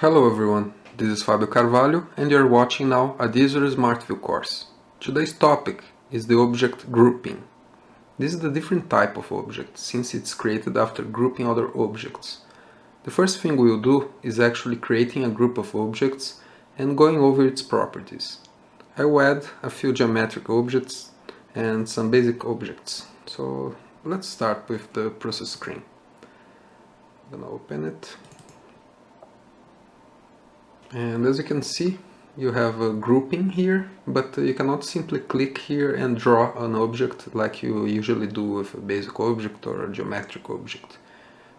Hello everyone, this is Fabio Carvalho and you're watching now Adisra SmartView course. Today's topic is the object grouping. This is the different type of object since it's created after grouping other objects. The first thing we will do is actually creating a group of objects and going over its properties. I will add a few geometric objects and some basic objects. So let's start with the process screen. I'm gonna open it. And as you can see, you have a grouping here, but you cannot simply click here and draw an object like you usually do with a basic object or a geometric object.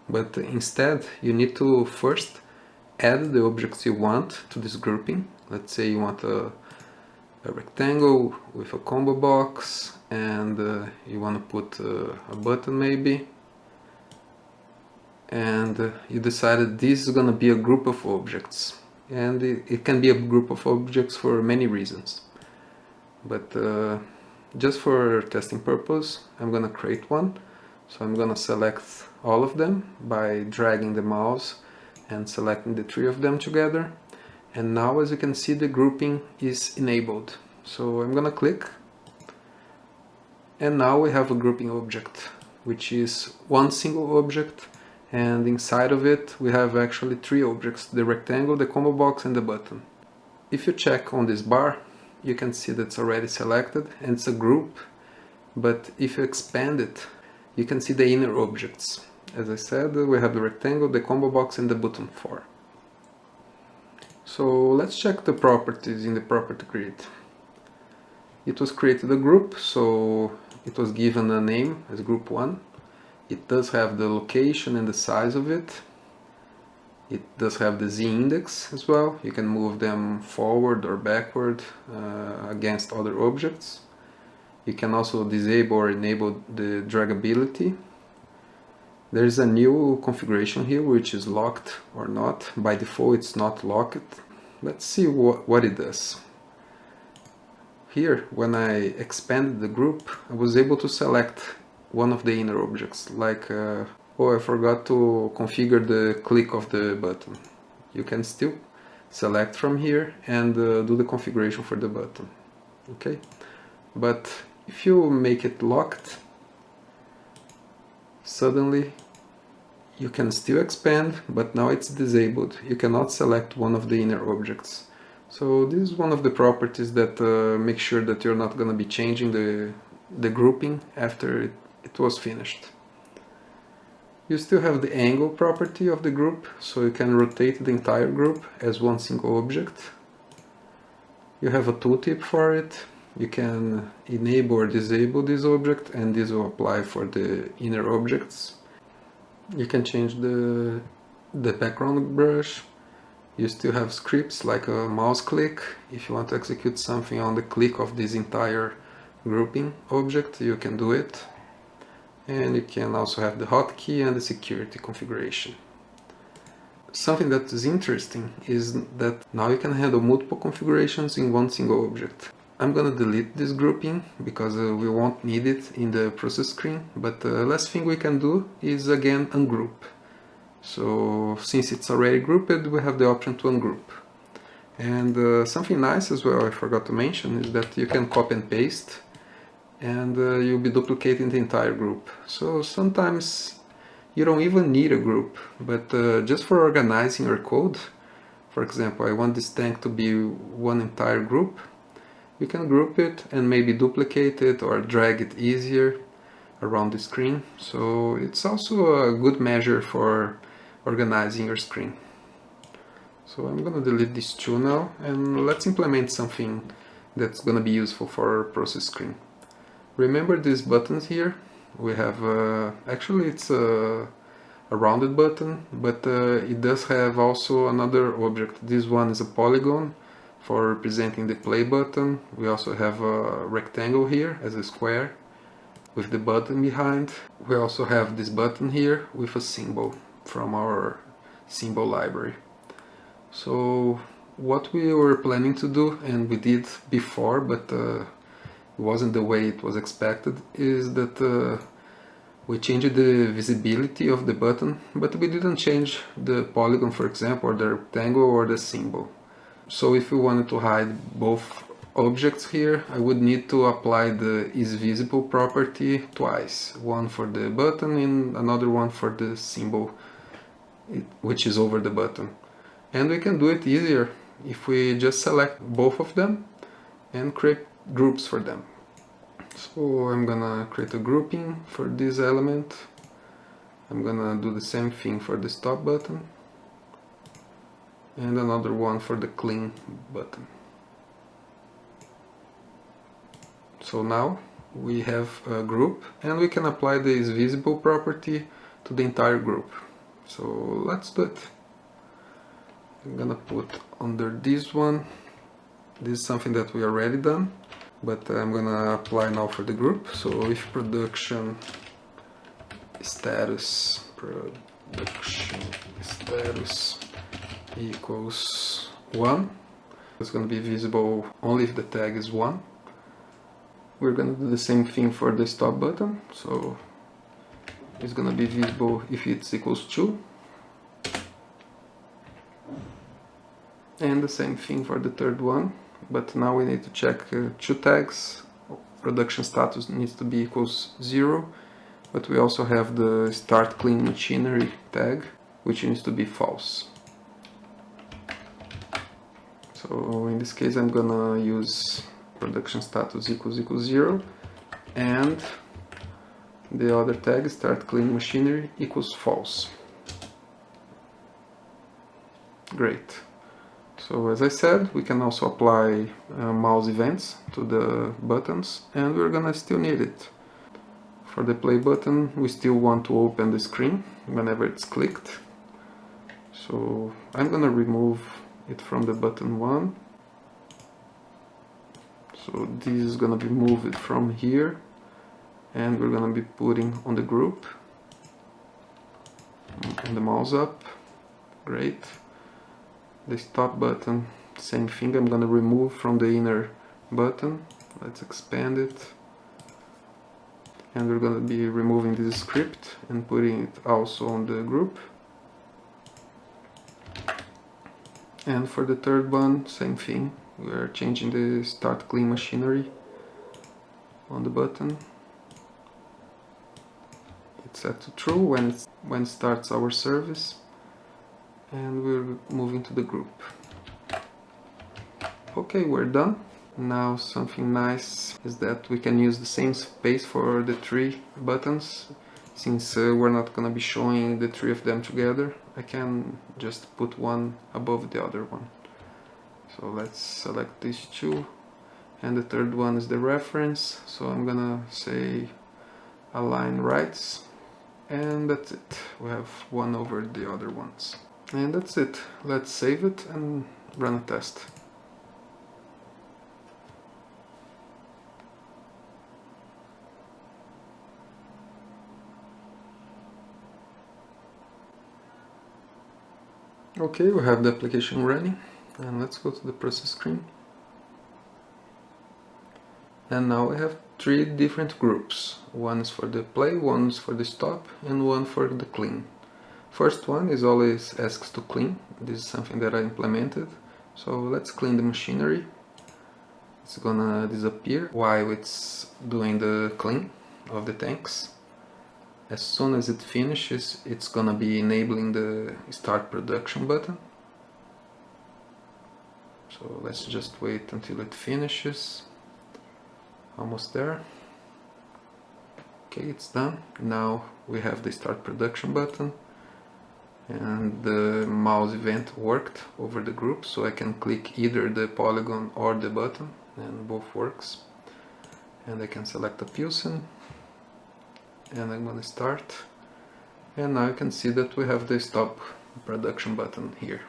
But instead, you need to first add the objects you want to this grouping. Let's say you want a rectangle with a combo box, and you want to put a button maybe. And you decided this is going to be a group of objects. And it can be a group of objects for many reasons. But just for testing purpose, I'm gonna create one. So I'm gonna select all of them by dragging the mouse and selecting the three of them together. And now, as you can see, the grouping is enabled. So I'm gonna click. And now we have a grouping object, which is one single object. And inside of it we have actually three objects: the rectangle, the combo box and the button. If you check on this bar, you can see that it's already selected and it's a group, but if you expand it, you can see the inner objects. As I said, we have the rectangle, the combo box and the button 4. So let's check the properties in the property grid. It was created a group, so it was given a name as group 1. It does have the location and the size of it. It does have the z-index as well. You can move them forward or backward against other objects. You can also disable or enable the draggability. There is a new configuration here which is locked or not. By default it's not locked. Let's see what it does. Here, when I expanded the group, I was able to select one of the inner objects, like oh, I forgot to configure the click of the button. You can still select from here and do the configuration for the button. Okay, but if you make it locked, suddenly you can still expand, but now it's disabled. You cannot select one of the inner objects. So this is one of the properties that make sure that you're not going to be changing the grouping after it was finished. You still have the angle property of the group, so you can rotate the entire group as one single object. You have a tooltip for it. You can enable or disable this object, and this will apply for the inner objects. You can change the background brush. You still have scripts like a mouse click. If you want to execute something on the click of this entire grouping object, you can do it. And you can also have the hotkey and the security configuration. Something that is interesting is that now you can handle multiple configurations in one single object. I'm gonna delete this grouping because we won't need it in the process screen, but the last thing we can do is again ungroup. So since it's already grouped, we have the option to ungroup. And something nice as well I forgot to mention is that you can copy and paste, and you'll be duplicating the entire group. So sometimes you don't even need a group, but just for organizing your code, for example, I want this tank to be one entire group, you can group it and maybe duplicate it or drag it easier around the screen. So it's also a good measure for organizing your screen. So I'm gonna delete these two now, and let's implement something that's gonna be useful for our process screen. Remember these buttons here? We have, actually it's a rounded button, but it does have also another object. This one is a polygon for representing the play button. We also have a rectangle here as a square with the button behind. We also have this button here with a symbol from our symbol library. So what we were planning to do, and we did before, but it wasn't the way it was expected, is that We changed the visibility of the button, but we didn't change the polygon, for example, or the rectangle or the symbol. So if we wanted to hide both objects here, I would need to apply the isVisible property twice. One for the button and another one for the symbol, which is over the button. And we can do it easier if we just select both of them and create groups for them. So I'm gonna create a grouping for this element. I'm gonna do the same thing for the stop button and another one for the clean button. So now we have a group and we can apply the isVisible property to the entire group. So let's do it. I'm gonna put under this one. This is something that we already done, but I'm gonna apply now for the group. So if production status equals 1, it's gonna be visible only if the tag is 1. We're gonna do the same thing for the stop button, so it's gonna be visible if it's equals 2. And the same thing for the third one, but now we need to check 2 tags. Production status needs to be equals 0, but we also have the start clean machinery tag, which needs to be false. So in this case I'm gonna use production status equals 0 and the other tag start clean machinery equals false. Great. So as I said, we can also apply mouse events to the buttons, and we're gonna still need it. For the play button, we still want to open the screen whenever it's clicked. So I'm gonna remove it from the button 1. So this is gonna be moved from here, and we're gonna be putting on the group, and the mouse up. Great. The stop button, same thing, I'm gonna remove from the inner button. Let's expand it. And we're gonna be removing this script and putting it also on the group. And for the third one, same thing. We are changing the start clean machinery on the button. It's set to true when it starts our service. And we're moving to the group. Okay, we're done. Now something nice is that we can use the same space for the 3 buttons. Since we're not gonna be showing the 3 of them together, I can just put one above the other one. So let's select these 2, and the third one is the reference. So I'm gonna say align rights, and that's it. We have one over the other ones. And that's it. Let's save it and run a test. Okay, we have the application running, and let's go to the process screen. And now we have 3 different groups. One is for the play, one is for the stop, and one for the clean. First one is always asks to clean. This is something that I implemented. So let's clean the machinery. It's gonna disappear while it's doing the clean of the tanks. As soon as it finishes, it's gonna be enabling the start production button. So let's just wait until it finishes. Almost there. Okay, it's done. Now we have the start production button. And the mouse event worked over the group, so I can click either the polygon or the button, and both works. And I can select a Pilsen, and I'm gonna start. And now you can see that we have the stop production button here.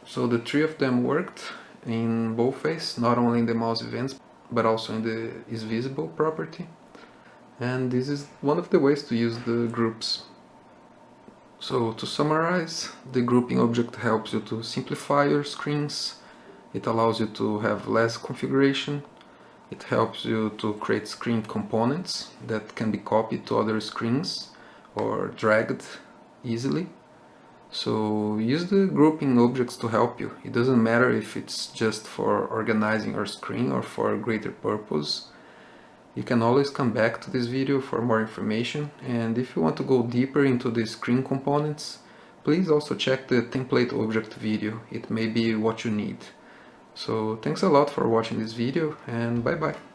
So the 3 of them worked in both ways, not only in the mouse events, but also in the isVisible property. And this is one of the ways to use the groups. So to summarize, the grouping object helps you to simplify your screens. It allows you to have less configuration. It helps you to create screen components that can be copied to other screens. or dragged easily. So use the grouping objects to help you. It doesn't matter if it's just for organizing your screen or for a greater purpose. You can always come back to this video for more information, and if you want to go deeper into the screen components, please also check the template object video. It may be what you need. So thanks a lot for watching this video, and bye bye.